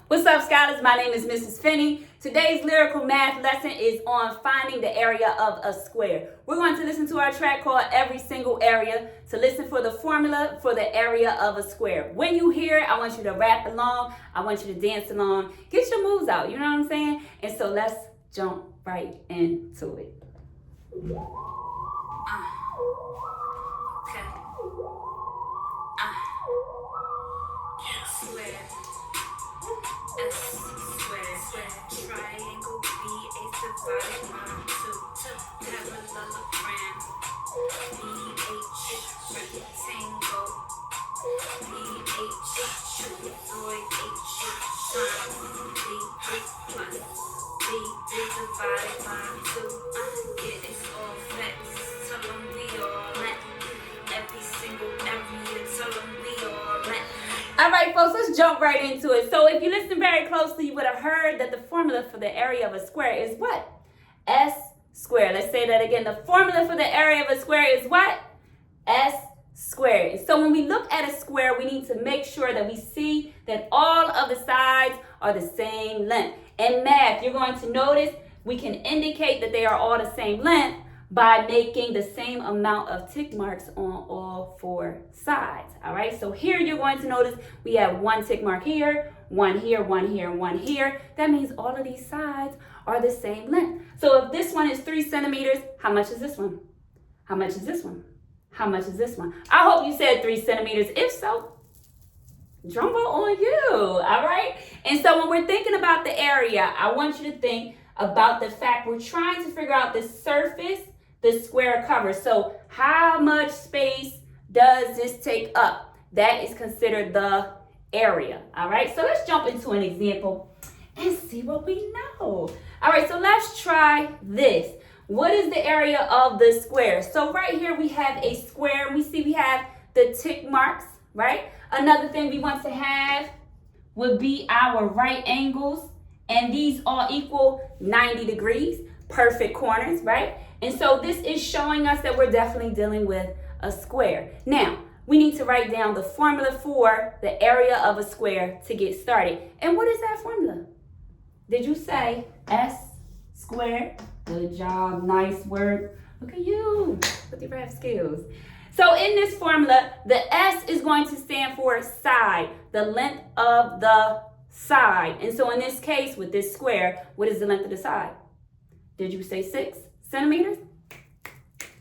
What's up, scholars? My name is Mrs. Finney. Today's lyrical math lesson is on finding the area of a square. We're going to listen to our track called Every Single Area to listen for the formula for the area of a square. When you hear it, I want you to rap along. I want you to dance along. Get your moves out, you know what I'm saying? And so let's jump right into it. Triangle, BH divided by 2, parallelogram, BH, rectangle, BH, trapezoid, H, sine, B plus, B divided by 2, yeah, it's all facts, tell them we all met, every single area, tell them we all met. All right, folks, let's jump right into it. So if you listen very closely, you would have heard that the formula for the area of a square is what? S squared. Let's say that again. The formula for the area of a square is what? S squared. So when we look at a square, we need to make sure that we see that all of the sides are the same length. In math, you're going to notice we can indicate that they are all the same length by making the same amount of tick marks on all 4 sides. All right, so here you're going to notice we have 1 tick mark here, 1 here, 1 here, 1 here. That means all of these sides are the same length. So if this one is 3 centimeters, how much is this one? How much is this one? How much is this one? I hope you said 3 centimeters. If so, drum roll on you, all right? And so when we're thinking about the area, I want you to think about the fact we're trying to figure out the surface the square covers. So how much space does this take up? That is considered the area. All right, so let's jump into an example and see what we know. All right, so let's try this. What is the area of the square? So right here we have a square. We see we have the tick marks, right? Another thing we want to have would be our right angles, and these all equal 90 degrees, perfect corners, right? And so this is showing us that we're definitely dealing with a square. Now, we need to write down the formula for the area of a square to get started. And what is that formula? Did you say S squared? Good job, nice work. Look at you with your rap skills. So in this formula, the S is going to stand for side, the length of the side. And so in this case, with this square, what is the length of the side? Did you say 6 centimeters?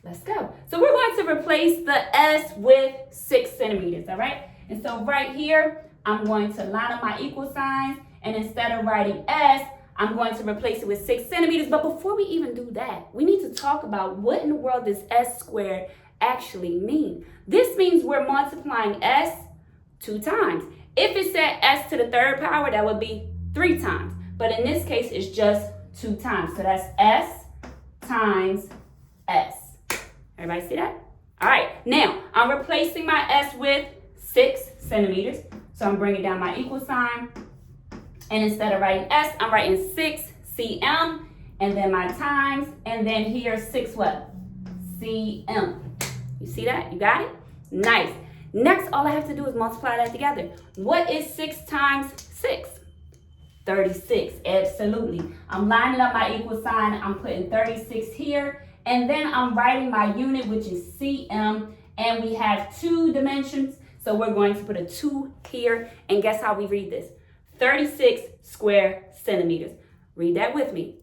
Let's go. So we're going to replace the S with 6 centimeters, all right? And so right here, I'm going to line up my equal signs, and instead of writing S, I'm going to replace it with 6 centimeters. But before we even do that, we need to talk about what in the world does S squared actually mean. This means we're multiplying S 2 times. If it said S to the 3rd power, that would be 3 times. But in this case, it's just 2 times. So that's S times S. Everybody see that? All right, now I'm replacing my S with 6 centimeters. So I'm bringing down my equal sign. And instead of writing S, I'm writing 6 cm. And then my times. And then here 6 what? Cm. You see that? You got it? Nice. Next, all I have to do is multiply that together. What is 6 times 6? 36, absolutely. I'm lining up my equal sign. I'm putting 36 here. And then I'm writing my unit, which is cm. And we have 2 dimensions. So we're going to put a 2 here. And guess how we read this? 36 square centimeters. Read that with me.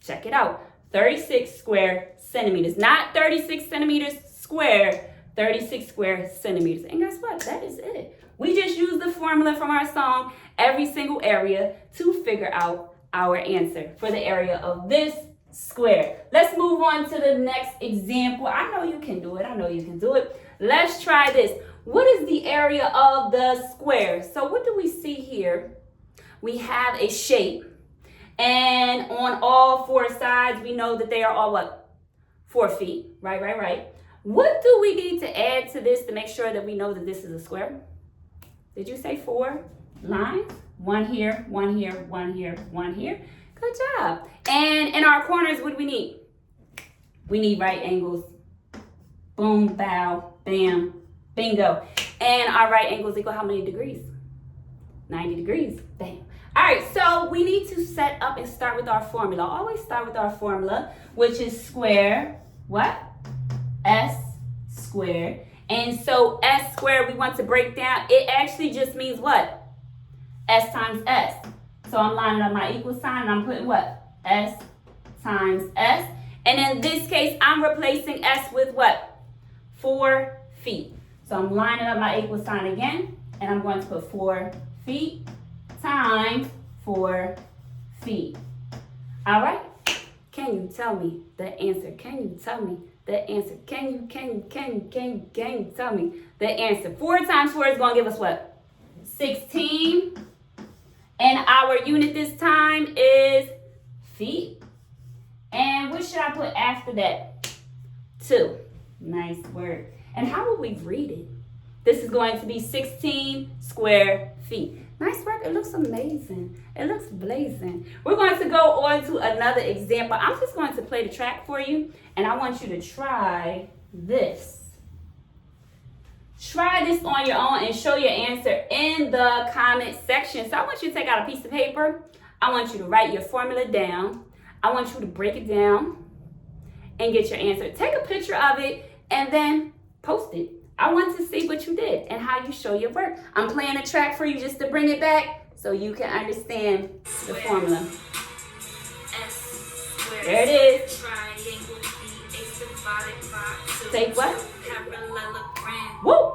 Check it out. 36 square centimeters. Not 36 centimeters square. 36 square centimeters. And guess what? That is it. We just used the formula from our song, Every Single Area, to figure out our answer for the area of this square. Let's move on to the next example. I know you can do it. I know you can do it. Let's try this. What is the area of the square? So what do we see here? We have a shape. And on all 4 sides, we know that they are all what? 4 feet. Right. What do we need to add to this to make sure that we know that this is a square? Did you say 4 lines? 1 here, 1 here, 1 here, 1 here. Good job. And in our corners, what do we need? We need right angles. Boom, bow, bam, bingo. And our right angles equal how many degrees? 90 degrees. Bam. All right, so we need to set up and start with our formula. Always start with our formula, which is square, what? S squared. And so S squared, we want to break down. It actually just means what? S times S. So I'm lining up my equal sign and I'm putting what? S times S. And in this case, I'm replacing S with what? 4 feet. So I'm lining up my equal sign again, and I'm going to put 4 feet times 4 feet. All right? Can you tell me the answer? Can you tell me the answer? Can you tell me the answer? 4 times 4 is going to give us what? 16. And our unit this time is feet. And what should I put after that? 2. Nice work. And how will we read it? This is going to be 16 square feet. Nice work. It looks amazing. It looks blazing. We're going to go on to another example. I'm just going to play the track for you, and I want you to try this. Try this on your own and show your answer in the comment section. So I want you to take out a piece of paper. I want you to write your formula down. I want you to break it down and get your answer. Take a picture of it and then post it. I want to see what you did and how you show your work. I'm playing a track for you just to bring it back so you can understand the formula. There it is. Take what? Woo!